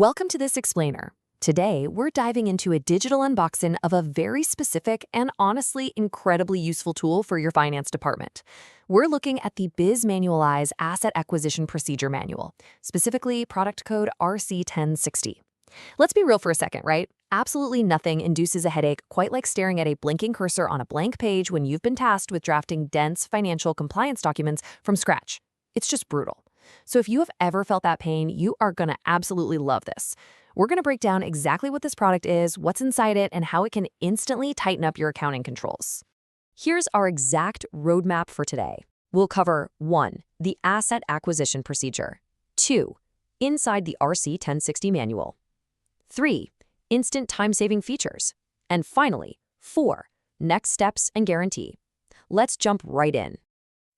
Welcome to this explainer. Today, we're diving into a digital unboxing of a very specific and honestly incredibly useful tool for your finance department. We're looking at the Bizmanualz Asset Acquisition Procedure Manual, specifically product code RC1060. Let's be real for a second, right? Absolutely nothing induces a headache quite like staring at a blinking cursor on a blank page when you've been tasked with drafting dense financial compliance documents from scratch. It's just brutal. So if you have ever felt that pain, you are going to absolutely love this. We're going to break down exactly what this product is, what's inside it, and how it can instantly tighten up your accounting controls. Here's our exact roadmap for today. We'll cover 1. The Asset Acquisition Procedure. 2. Inside the RC1060 Manual. 3. Instant time-saving features. And finally, 4. Next steps and guarantee. Let's jump right in.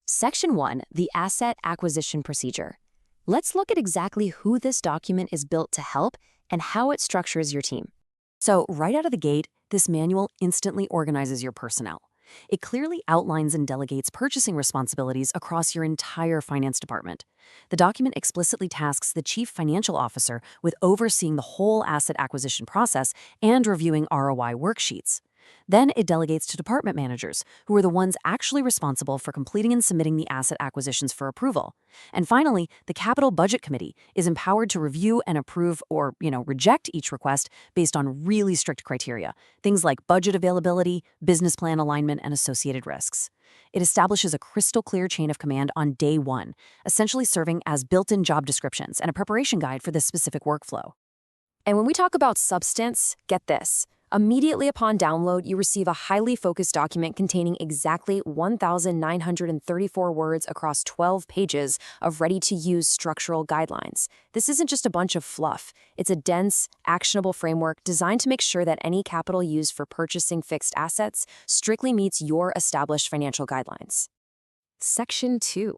Section 1, the Asset Acquisition Procedure. Let's look at exactly who this document is built to help and how it structures your team. So right out of the gate, this manual instantly organizes your personnel. It clearly outlines and delegates purchasing responsibilities across your entire finance department. The document explicitly tasks the chief financial officer with overseeing the whole asset acquisition process and reviewing ROI worksheets. Then it delegates to department managers, who are the ones actually responsible for completing and submitting the asset acquisitions for approval. And finally, the Capital Budget Committee is empowered to review and approve or, reject each request based on really strict criteria, things like budget availability, business plan alignment, and associated risks. It establishes a crystal clear chain of command on day one, essentially serving as built-in job descriptions and a preparation guide for this specific workflow. And when we talk about substance, get this. Immediately upon download, you receive a highly focused document containing exactly 1,934 words across 12 pages of ready-to-use structural guidelines. This isn't just a bunch of fluff. It's a dense, actionable framework designed to make sure that any capital used for purchasing fixed assets strictly meets your established financial guidelines. Section 2.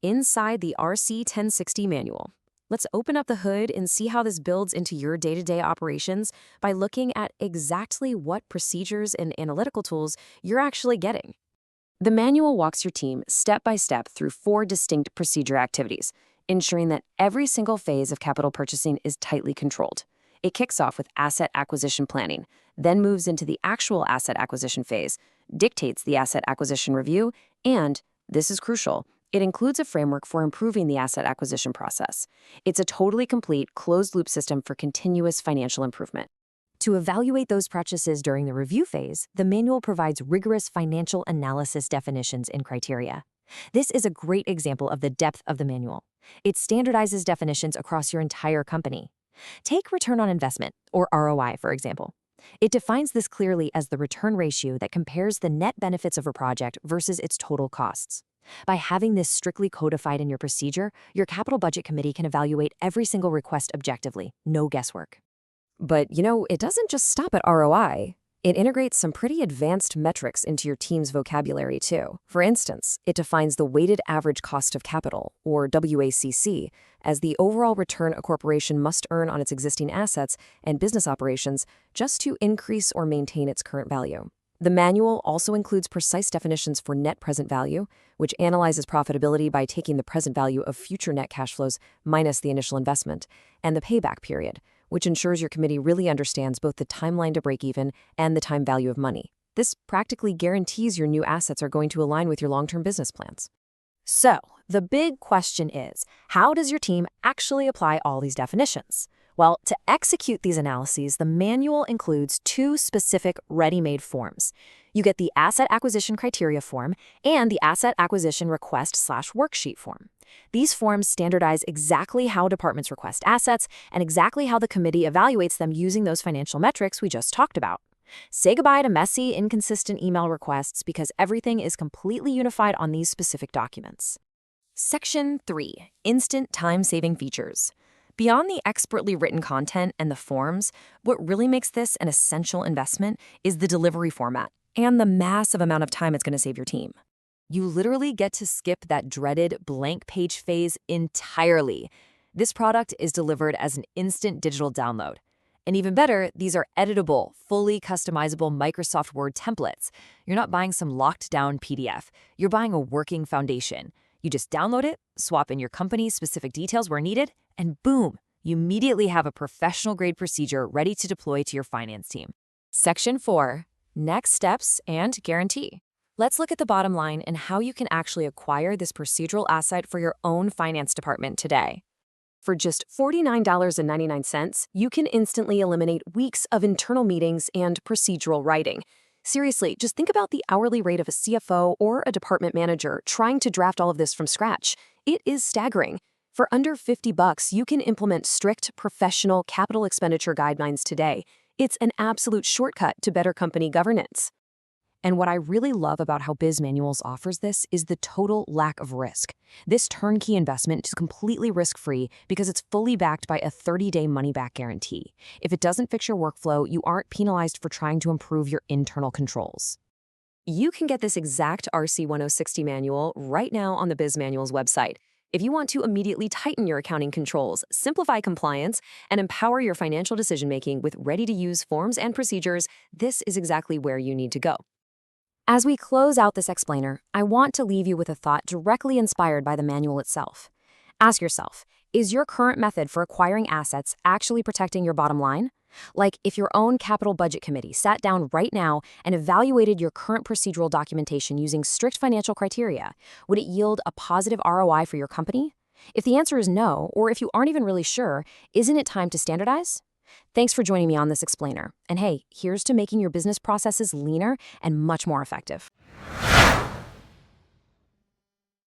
Inside the RC1060 Manual. Let's open up the hood and see how this builds into your day-to-day operations by looking at exactly what procedures and analytical tools you're actually getting. The manual walks your team step by step through 4 distinct procedure activities, ensuring that every single phase of capital purchasing is tightly controlled. It kicks off with asset acquisition planning, then moves into the actual asset acquisition phase, dictates the asset acquisition review, and, this is crucial, it includes a framework for improving the asset acquisition process. It's a totally complete, closed-loop system for continuous financial improvement. To evaluate those practices during the review phase, the manual provides rigorous financial analysis definitions and criteria. This is a great example of the depth of the manual. It standardizes definitions across your entire company. Take return on investment, or ROI, for example. It defines this clearly as the return ratio that compares the net benefits of a project versus its total costs. By having this strictly codified in your procedure, your Capital Budget Committee can evaluate every single request objectively, no guesswork. But, it doesn't just stop at ROI. It integrates some pretty advanced metrics into your team's vocabulary, too. For instance, it defines the weighted average cost of capital, or WACC, as the overall return a corporation must earn on its existing assets and business operations just to increase or maintain its current value. The manual also includes precise definitions for net present value, which analyzes profitability by taking the present value of future net cash flows minus the initial investment, and the payback period, which ensures your committee really understands both the timeline to break even and the time value of money. This practically guarantees your new assets are going to align with your long-term business plans. So, the big question is, how does your team actually apply all these definitions? Well, to execute these analyses, the manual includes 2 specific ready-made forms. You get the Asset Acquisition Criteria form and the Asset Acquisition Request/Worksheet form. These forms standardize exactly how departments request assets and exactly how the committee evaluates them using those financial metrics we just talked about. Say goodbye to messy, inconsistent email requests because everything is completely unified on these specific documents. Section 3. Instant Time-Saving Features. Beyond the expertly written content and the forms, what really makes this an essential investment is the delivery format and the massive amount of time it's going to save your team. You literally get to skip that dreaded blank page phase entirely. This product is delivered as an instant digital download. And even better, these are editable, fully customizable Microsoft Word templates. You're not buying some locked-down PDF. You're buying a working foundation. You just download it, swap in your company's specific details where needed, and boom, you immediately have a professional-grade procedure ready to deploy to your finance team. Section 4. Next steps and guarantee. Let's look at the bottom line and how you can actually acquire this procedural asset for your own finance department today. For just $49.99, you can instantly eliminate weeks of internal meetings and procedural writing. Seriously, just think about the hourly rate of a CFO or a department manager trying to draft all of this from scratch. It is staggering. For under $50, you can implement strict, professional capital expenditure guidelines today. It's an absolute shortcut to better company governance. And what I really love about how Bizmanualz offers this is the total lack of risk. This turnkey investment is completely risk-free because it's fully backed by a 30-day money-back guarantee. If it doesn't fix your workflow, you aren't penalized for trying to improve your internal controls. You can get this exact RC1060 manual right now on the Bizmanualz website. If you want to immediately tighten your accounting controls, simplify compliance, and empower your financial decision-making with ready-to-use forms and procedures, this is exactly where you need to go. As we close out this explainer, I want to leave you with a thought directly inspired by the manual itself. Ask yourself, is your current method for acquiring assets actually protecting your bottom line? Like if your own capital budget committee sat down right now and evaluated your current procedural documentation using strict financial criteria, would it yield a positive ROI for your company? If the answer is no, or if you aren't even really sure, isn't it time to standardize? Thanks for joining me on this explainer. And hey, here's to making your business processes leaner and much more effective.